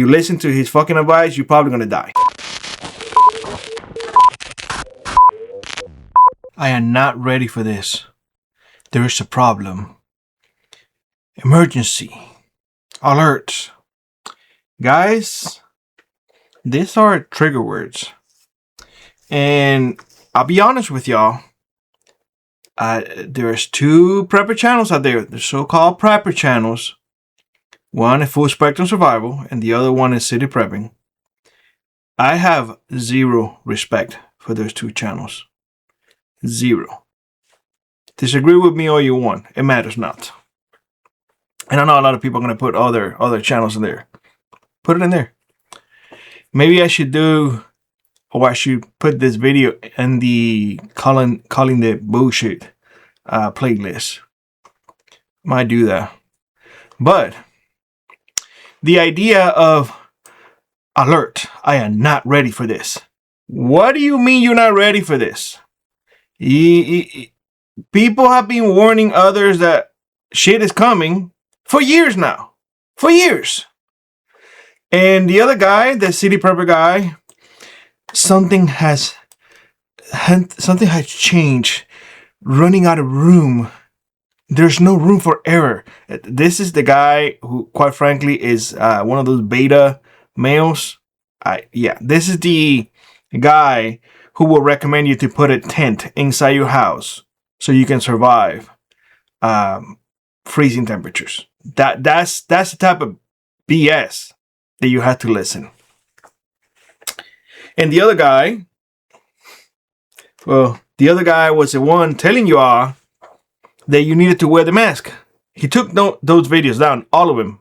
You listen to his fucking advice, you're probably gonna die. I am not ready for this. There is a problem. Emergency. Alert. Guys, these are trigger words. And I'll be honest with y'all. There's two prepper channels out there. The so-called prepper channels. One is Full Spectrum Survival, and the other one is City Prepping. I have zero respect for those two channels. Zero. Disagree with me all you want. It matters not. And I know a lot of people are going to put other channels in there. Put it in there. Maybe I should put this video in the calling the bullshit playlist. Might do that. But the idea of alert, I am not ready for this. What do you mean you're not ready for this? People have been warning others that shit is coming for years now. For years. And the other guy, the City Prepper guy, something has changed. Running out of room. There's no room for error. This is the guy who, quite frankly, is one of those beta males. This is the guy who will recommend you to put a tent inside your house so you can survive freezing temperatures. That's the type of BS that you have to listen. And the other guy, the other guy was the one telling you all that you needed to wear the mask. He took those videos down, all of them.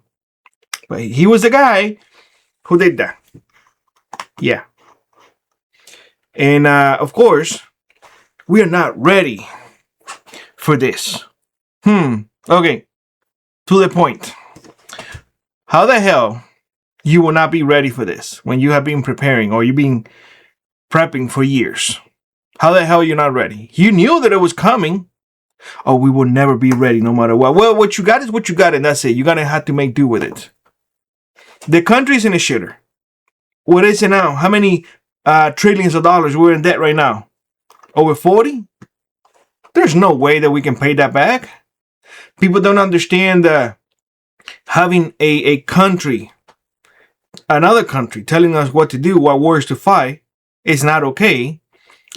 But he was the guy who did that. Yeah. And of course, we are not ready for this. Okay. To the point. How the hell you will not be ready for this when you have been preparing or you've been prepping for years? How the hell you're not ready? You knew that it was coming. Oh, we will never be ready no matter what. Well, what you got is what you got, and that's it. You're going to have to make do with it. The country's in a shitter. What is it now? How many trillions of dollars we're in debt right now? Over 40? There's no way that we can pay that back. People don't understand having a country, another country, telling us what to do, what wars to fight is not okay.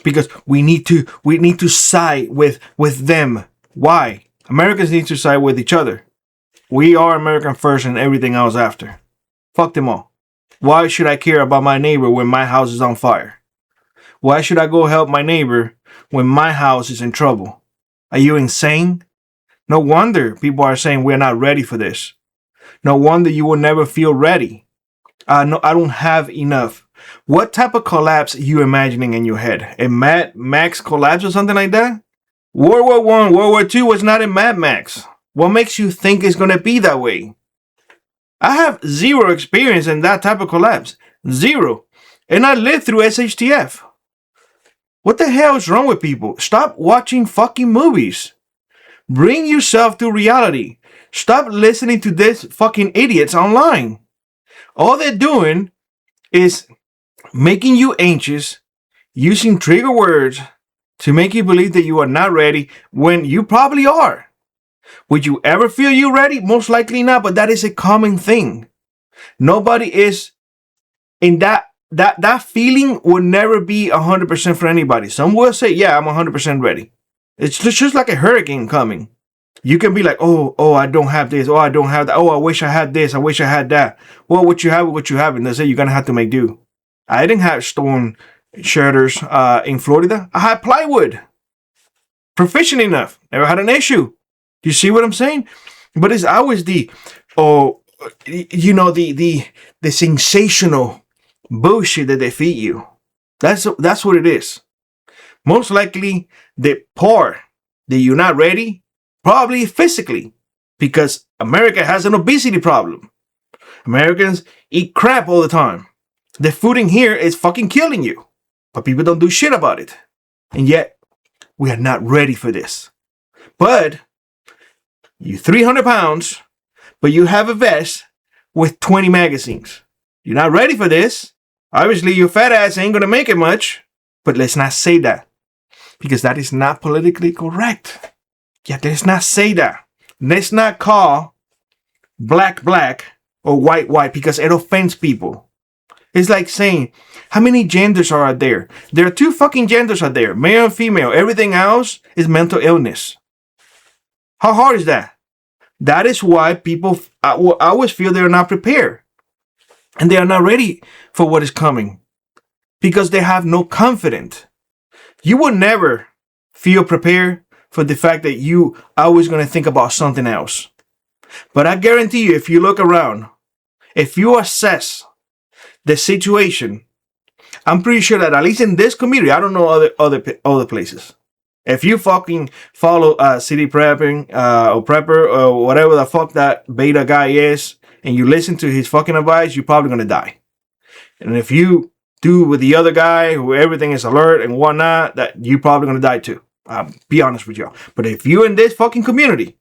Because we need to side with them. Why? Americans need to side with each other. We are American first and everything else after. Fuck them all. Why should I care about my neighbor when my house is on fire? Why should I go help my neighbor when my house is in trouble? Are you insane? No wonder people are saying we're not ready for this. No wonder you will never feel ready. No, I don't have enough. What type of collapse are you imagining in your head? A Mad Max collapse or something like that? World War I, World War II was not in Mad Max. What makes you think it's going to be that way? I have zero experience in that type of collapse. Zero. And I lived through SHTF. What the hell is wrong with people? Stop watching fucking movies. Bring yourself to reality. Stop listening to these fucking idiots online. All they're doing is making you anxious, using trigger words to make you believe that you are not ready when you probably are. Would you ever feel you ready? Most likely not, but that is a common thing. Nobody is in that feeling will never be 100% for anybody. Some will say, yeah, I'm 100% ready. It's just like a hurricane coming. You can be like, oh, I don't have this. Oh, I don't have that. Oh, I wish I had this. I wish I had that. Well, what you have is what you have. And that's it. You're going to have to make do. I didn't have storm shelters in Florida. I had plywood. Proficient enough. Never had an issue. Do you see what I'm saying? But it's always the sensational bullshit that they feed you. That's what it is. Most likely the part that you're not ready, probably physically, because America has an obesity problem. Americans eat crap all the time. The food in here is fucking killing you. But people don't do shit about it. And yet, we are not ready for this. But, you're 300 pounds, but you have a vest with 20 magazines. You're not ready for this. Obviously, your fat ass ain't gonna make it much. But let's not say that, because that is not politically correct. Yeah, let's not say that. Let's not call black black or white white, because it offends people. It's like saying, how many genders are out there? There are 2 fucking genders out there, male and female. Everything else is mental illness. How hard is that? That is why people, I always feel they're not prepared. And they are not ready for what is coming, because they have no confidence. You will never feel prepared for the fact that you are always going to think about something else. But I guarantee you, if you look around, if you assess the situation, I'm pretty sure that at least in this community, I don't know other places. If you fucking follow city prepping or prepper or whatever the fuck that beta guy is, and you listen to his fucking advice, you're probably gonna die. And if you do with the other guy who everything is alert and whatnot, that you're probably gonna die too. I'll be honest with y'all. But if you're in this fucking community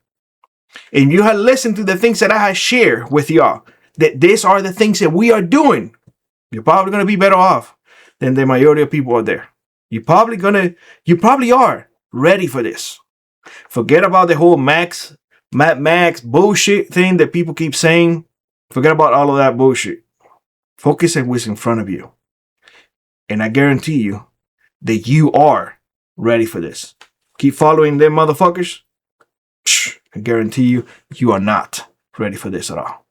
and you have listened to the things that I have shared with y'all, that these are the things that we are doing, you're probably gonna be better off than the majority of people out there. You probably are ready for this. Forget about the whole Mad Max bullshit thing that people keep saying. Forget about all of that bullshit. Focus on what's in front of you. And I guarantee you that you are ready for this. Keep following them motherfuckers. I guarantee you, you are not ready for this at all.